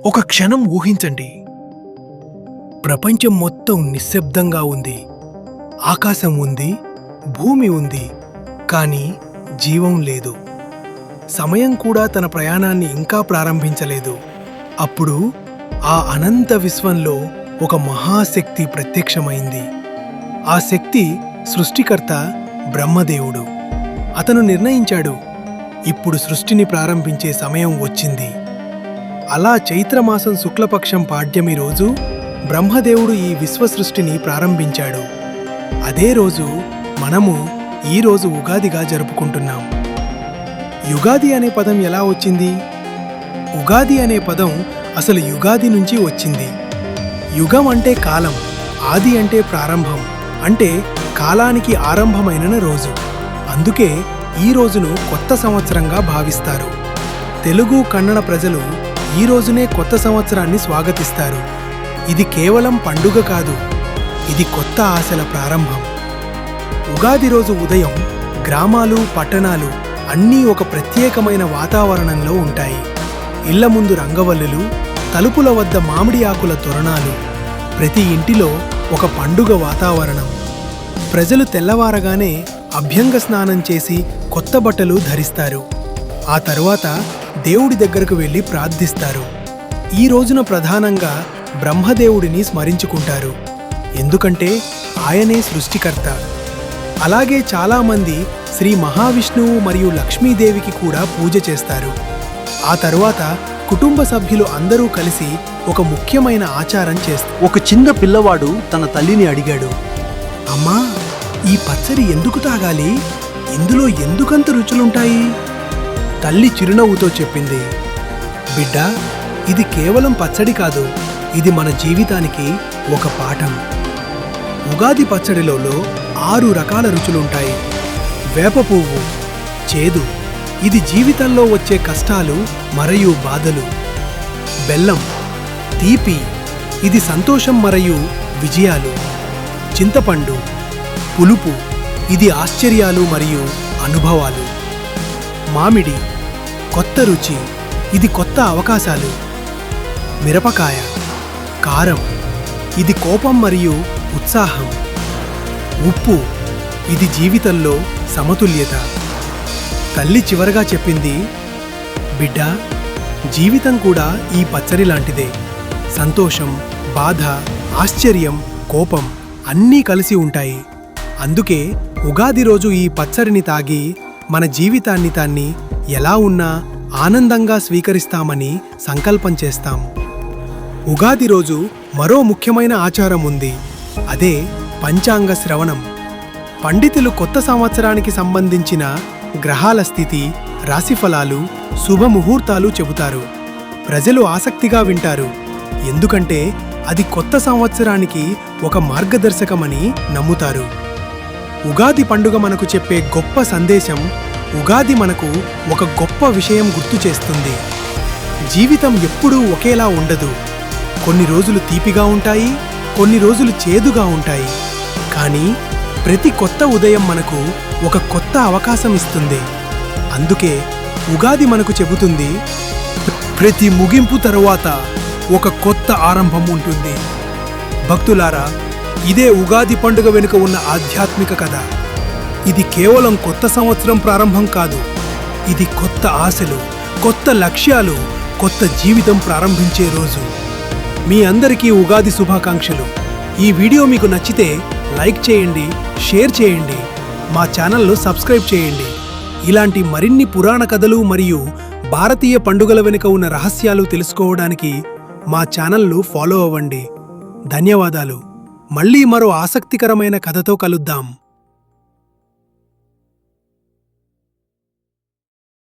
ఒక క్షణం ఊహించండి. ప్రపంచం మొత్తం నిశ్శబ్దంగా ఉంది. ఆకాశం ఉంది, భూమి ఉంది, కానీ జీవం లేదు. సమయం కూడా తన ప్రయాణాన్ని ఇంకా ప్రారంభించలేదు. అప్పుడు ఆ అనంత విశ్వంలో ఒక మహాశక్తి ప్రత్యక్షమైంది. ఆ శక్తి సృష్టికర్త బ్రహ్మదేవుడు. అతను నిర్ణయించాడు, ఇప్పుడు సృష్టిని ప్రారంభించే సమయం వచ్చింది. అలా చైత్రమాసం శుక్లపక్షం పాడ్యమి రోజు బ్రహ్మదేవుడు ఈ విశ్వసృష్టిని ప్రారంభించాడు. అదే రోజు మనము ఈరోజు ఉగాదిగా జరుపుకుంటున్నాం. యుగాది అనే పదం ఎలా వచ్చింది? ఉగాది అనే పదం అసలు యుగాది నుంచి వచ్చింది. యుగం అంటే కాలం, ఆది అంటే ప్రారంభం, అంటే కాలానికి ఆరంభమైన రోజు. అందుకే ఈ రోజును కొత్త సంవత్సరంగా భావిస్తారు. తెలుగు, కన్నడ ప్రజలు ఈ రోజునే కొత్త సంవత్సరాన్ని స్వాగతిస్తారు. ఇది కేవలం పండుగ కాదు, ఇది కొత్త ఆశల ప్రారంభం. ఉగాది రోజు ఉదయం గ్రామాలు, పట్టణాలు అన్నీ ఒక ప్రత్యేకమైన వాతావరణంలో ఉంటాయి. ఇళ్ల ముందు రంగవల్లులు, తలుపుల వద్ద మామిడి ఆకుల తోరణాలు, ప్రతి ఇంటిలో ఒక పండుగ వాతావరణం. ప్రజలు తెల్లవారగానే అభ్యంగ స్నానం చేసి కొత్త బట్టలు ధరిస్తారు. ఆ తరువాత దేవుడి దగ్గరకు వెళ్ళి ప్రార్థిస్తారు. ఈ రోజున ప్రధానంగా బ్రహ్మదేవుడిని స్మరించుకుంటారు, ఎందుకంటే ఆయనే సృష్టికర్త. అలాగే చాలామంది శ్రీ మహావిష్ణువు మరియు లక్ష్మీదేవికి కూడా పూజ చేస్తారు. ఆ తరువాత కుటుంబ సభ్యులు అందరూ కలిసి ఒక ముఖ్యమైన ఆచారం చేస్తారు. ఒక చిన్న పిల్లవాడు తన తల్లిని అడిగాడు, అమ్మా, ఈ పచ్చడి ఎందుకు తాగాలి? ఇందులో ఎందుకంత రుచులుంటాయి? తల్లి చిరునవ్వుతో చెప్పింది, బిడ్డ, ఇది కేవలం పచ్చడి కాదు, ఇది మన జీవితానికి ఒక పాఠం. ఉగాది పచ్చడిలో 6 రకాల రుచులుంటాయి. వేప పువ్వు చేదు, ఇది జీవితంలో వచ్చే కష్టాలు మరియు బాధలు. బెల్లం తీపి, ఇది సంతోషం మరియు విజయాలు. చింతపండు పులుపు, ఇది ఆశ్చర్యాలు మరియు అనుభవాలు. మామిడి కొత్త రుచి, ఇది కొత్త అవకాశాలు. మిరపకాయ కారం, ఇది కోపం మరియు ఉత్సాహం. ఉప్పు, ఇది జీవితంలో సమతుల్యత. తల్లి చివరగా చెప్పింది, బిడ్డ, జీవితం కూడా ఈ పచ్చడి లాంటిదే. సంతోషం, బాధ, ఆశ్చర్యం, కోపం అన్నీ కలిసి ఉంటాయి. అందుకే ఉగాది రోజు ఈ పచ్చడిని తాగి మన జీవితాన్ని ఎలా ఉన్నా ఆనందంగా స్వీకరిస్తామని సంకల్పం చేస్తాం. ఉగాది రోజు మరో ముఖ్యమైన ఆచారం ఉంది, అదే పంచాంగ శ్రవణం. పండితులు కొత్త సంవత్సరానికి సంబంధించిన గ్రహాల స్థితి, రాశిఫలాలు, శుభముహూర్తాలు చెబుతారు. ప్రజలు ఆసక్తిగా వింటారు, ఎందుకంటే అది కొత్త సంవత్సరానికి ఒక మార్గదర్శకమని నమ్ముతారు. ఉగాది పండుగ మనకు చెప్పే గొప్ప సందేశం, ఉగాది మనకు ఒక గొప్ప విషయం గుర్తు చేస్తుంది. జీవితం ఎప్పుడూ ఒకేలా ఉండదు. కొన్ని రోజులు తీపిగా ఉంటాయి, కొన్ని రోజులు చేదుగా ఉంటాయి. కానీ ప్రతి కొత్త ఉదయం మనకు ఒక కొత్త అవకాశం ఇస్తుంది. అందుకే ఉగాది మనకు చెబుతుంది, ప్రతి ముగింపు తరువాత ఒక కొత్త ఆరంభం ఉంటుంది. భక్తులారా, ఇదే ఉగాది పండుగ వెనుక ఉన్న ఆధ్యాత్మిక కథ. ఇది కేవలం కొత్త సంవత్సరం ప్రారంభం కాదు, ఇది కొత్త ఆశలు, కొత్త లక్ష్యాలు, కొత్త జీవితం ప్రారంభించే రోజు. మీ అందరికీ ఉగాది శుభాకాంక్షలు. ఈ వీడియో మీకు నచ్చితే లైక్ చేయండి, షేర్ చేయండి, మా ఛానల్ను సబ్స్క్రైబ్ చేయండి. ఇలాంటి మరిన్ని పురాణ కథలు మరియు భారతీయ పండుగల వెనుక ఉన్న రహస్యాలు తెలుసుకోవడానికి మా ఛానల్ను ఫాలో అవ్వండి. ధన్యవాదాలు. మళ్ళీ మరో ఆసక్తికరమైన కథతో కలుద్దాం.